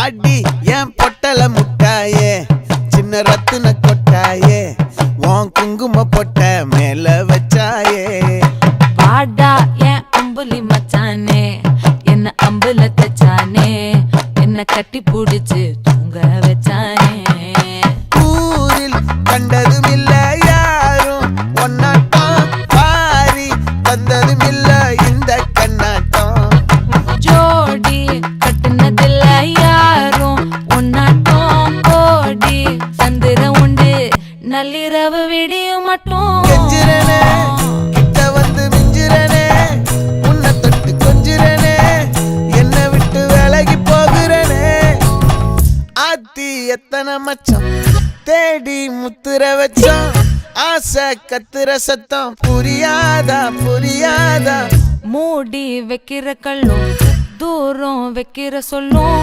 வாடி என் பொட்டல முட்டாயே சின்ன ரத்தின கொட்டாயே உன் குங்கும பொட்ட மேல வச்சாயே வாடா என் அம்புலி மச்சானே என்ன அம்புல தச்சானே என்ன கட்டி புடிச்சு தூங்க வச்சானே ஊரில் கண்டதும் இல்ல யாரும் ஒன்னாட்டம் பாரி வந்ததும் இல்ல இந்த கண்ணாட்டம் ஜோடி கட்டுனதில்ல யாரும் ஒன்னாட்டம் கோடி சந்திர உண்டு நள்ளிரவு விடியும் மட்டும் கெஞ்சிரனே கிட்ட வந்து மிஞ்சிரனே உன்னை தொட்டு கொஞ்சிரனே என்னை விட்டு விலகி போகிறனே ஆத்தி எத்தனை மச்சம் தேடி முத்துற வச்சோம் ஆசை கத்துற சத்தம் புரியாதா புரியாதா மூடி வைக்கிற கல்லும் தூரம் வைக்கிற சொல்லும்